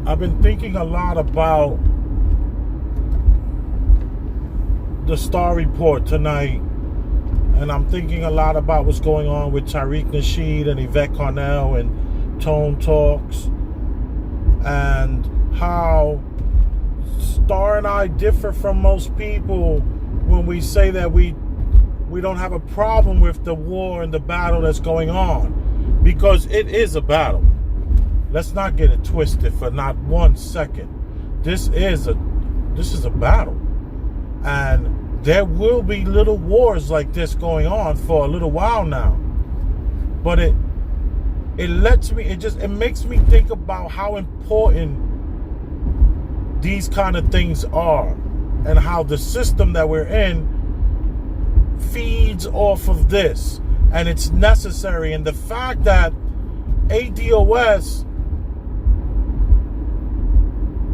I've been thinking a lot about the Star Report tonight, and I'm thinking a lot about what's going on with Tariq Nasheed and Yvette Carnell and Tone Talks, and how Star and I differ from most people when we say that we don't have a problem with the war and the battle that's going on, because it is a battle. Let's not get it twisted for not 1 second. This is a battle, and there will be little wars like this going on for a little while now. But it makes me think about how important these kind of things are, and how the system that we're in feeds off of this, and it's necessary. And the fact that ADOS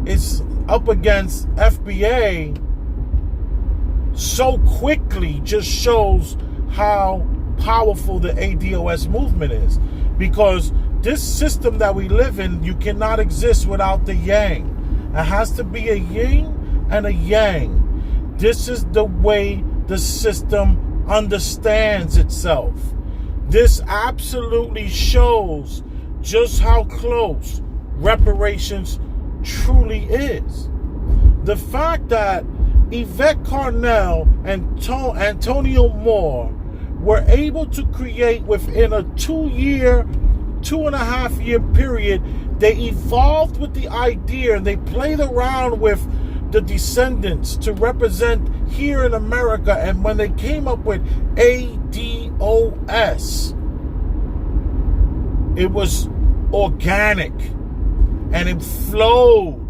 is up against FBA so quickly just shows how powerful the ADOS movement is, because this system that we live in, you cannot exist without the yang. It has to be a yin and a yang. This is the way the system understands itself. This absolutely shows just how close reparations truly is. The fact that Yvette Carnell and Antonio Moore were able to create within a 2.5 year period, they evolved with the idea, and they played around with the descendants to represent here in America. And when they came up with ADOS, it was organic, and it flowed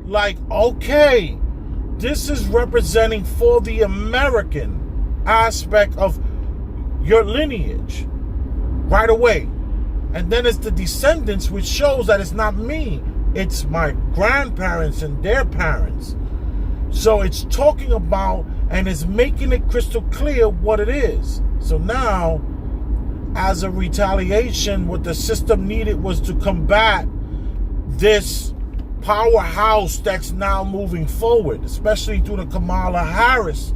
like, okay, this is representing for the American aspect of your lineage right away. And then it's the descendants, which shows that it's not me, it's my grandparents and their parents. So it's talking about, and it's making it crystal clear what it is. So now, as a retaliation, what the system needed was to combat this powerhouse that's now moving forward, especially through the Kamala Harris.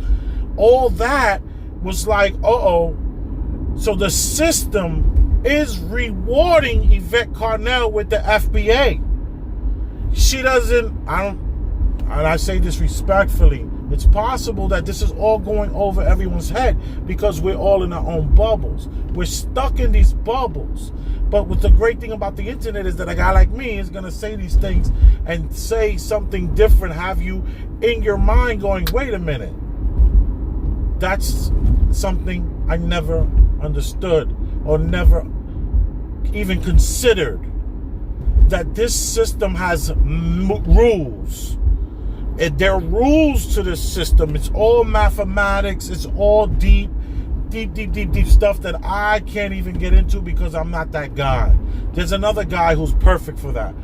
All that was like, uh-oh. So the system is rewarding Yvette Carnell with the FBA. She doesn't, and I say this respectfully, it's possible that this is all going over everyone's head because we're all in our own bubbles. We're stuck in these bubbles. But what the great thing about the internet is that a guy like me is going to say these things and say something different, have you in your mind going, wait a minute. That's something I never understood or never even considered, that this system has rules. There are rules to this system. It's all mathematics. It's all deep stuff that I can't even get into because I'm not that guy. There's another guy who's perfect for that.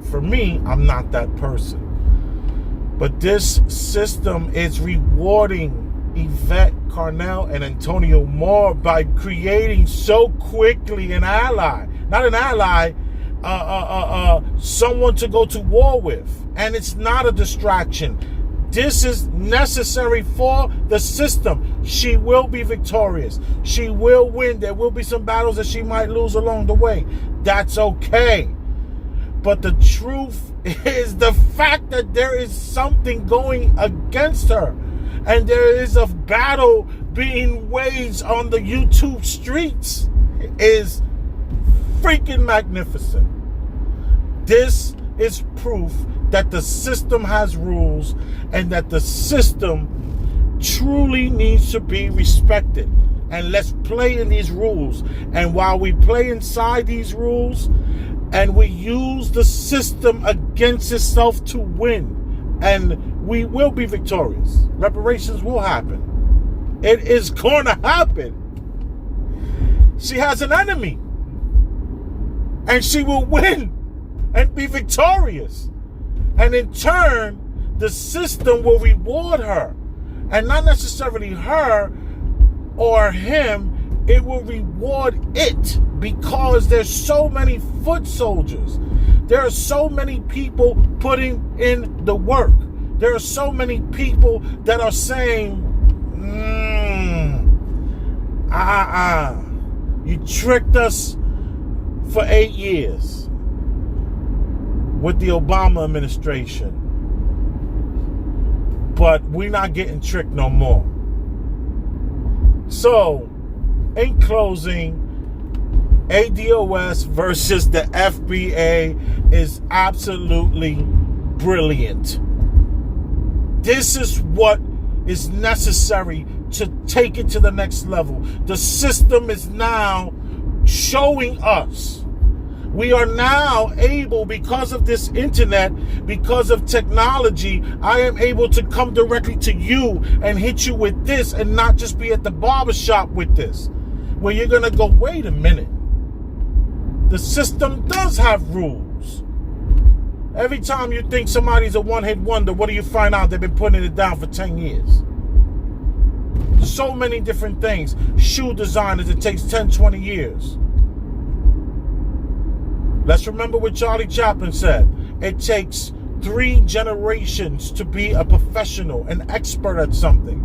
For me, I'm not that person. But this system is rewarding Yvette Carnell and Antonio Moore by creating so quickly an ally. Not an ally, someone to go to war with. And it's not a distraction. This is necessary for the system. She will be victorious. She will win. There will be some battles that she might lose along the way. That's okay. But the truth is the fact that there is something going against her. And there is a battle being waged on the YouTube streets is freaking magnificent. This is proof that the system has rules and that the system truly needs to be respected. And let's play in these rules. And while we play inside these rules and we use the system against itself to win, and we will be victorious. Reparations will happen. It is going to happen. She has an enemy. And she will win and be victorious. And in turn, the system will reward her. And not necessarily her or him, it will reward it, because there's so many foot soldiers. There are so many people putting in the work. There are so many people that are saying, you tricked us for 8 years with the Obama administration. But we're not getting tricked no more. So, in closing, ADOS versus the FBA is absolutely brilliant. This is what is necessary to take it to the next level. The system is now showing us. We are now able, because of this internet, because of technology, I am able to come directly to you and hit you with this and not just be at the barbershop with this. Where you're going to go, wait a minute. The system does have rules. Every time you think somebody's a one-hit wonder, what do you find out? They've been putting it down for 10 years. So many different things. Shoe designers, it takes 10, 20 years. Let's remember what Charlie Chaplin said. It takes 3 generations to be a professional, an expert at something.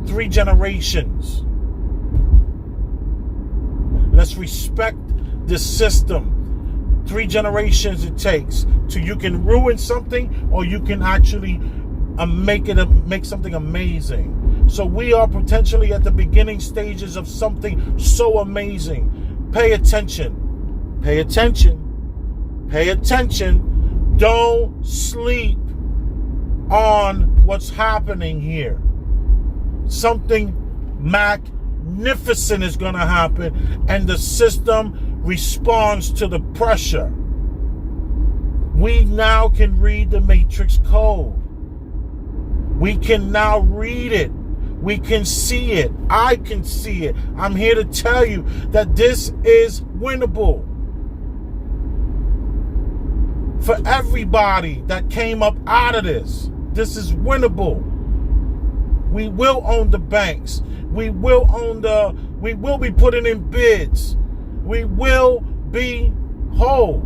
3 generations. Let's respect the system. 3 generations it takes till you can ruin something, or you can actually make something amazing. So we are potentially at the beginning stages of something so amazing. Pay attention. Pay attention. Pay attention. Don't sleep on what's happening here. Something magnificent is going to happen, and the system responds to the pressure. We now can read the Matrix code. We can now read it. We can see it. I can see it. I'm here to tell you that this is winnable. For everybody that came up out of this, this is winnable. We will own the banks. We will be putting in bids. We will be whole.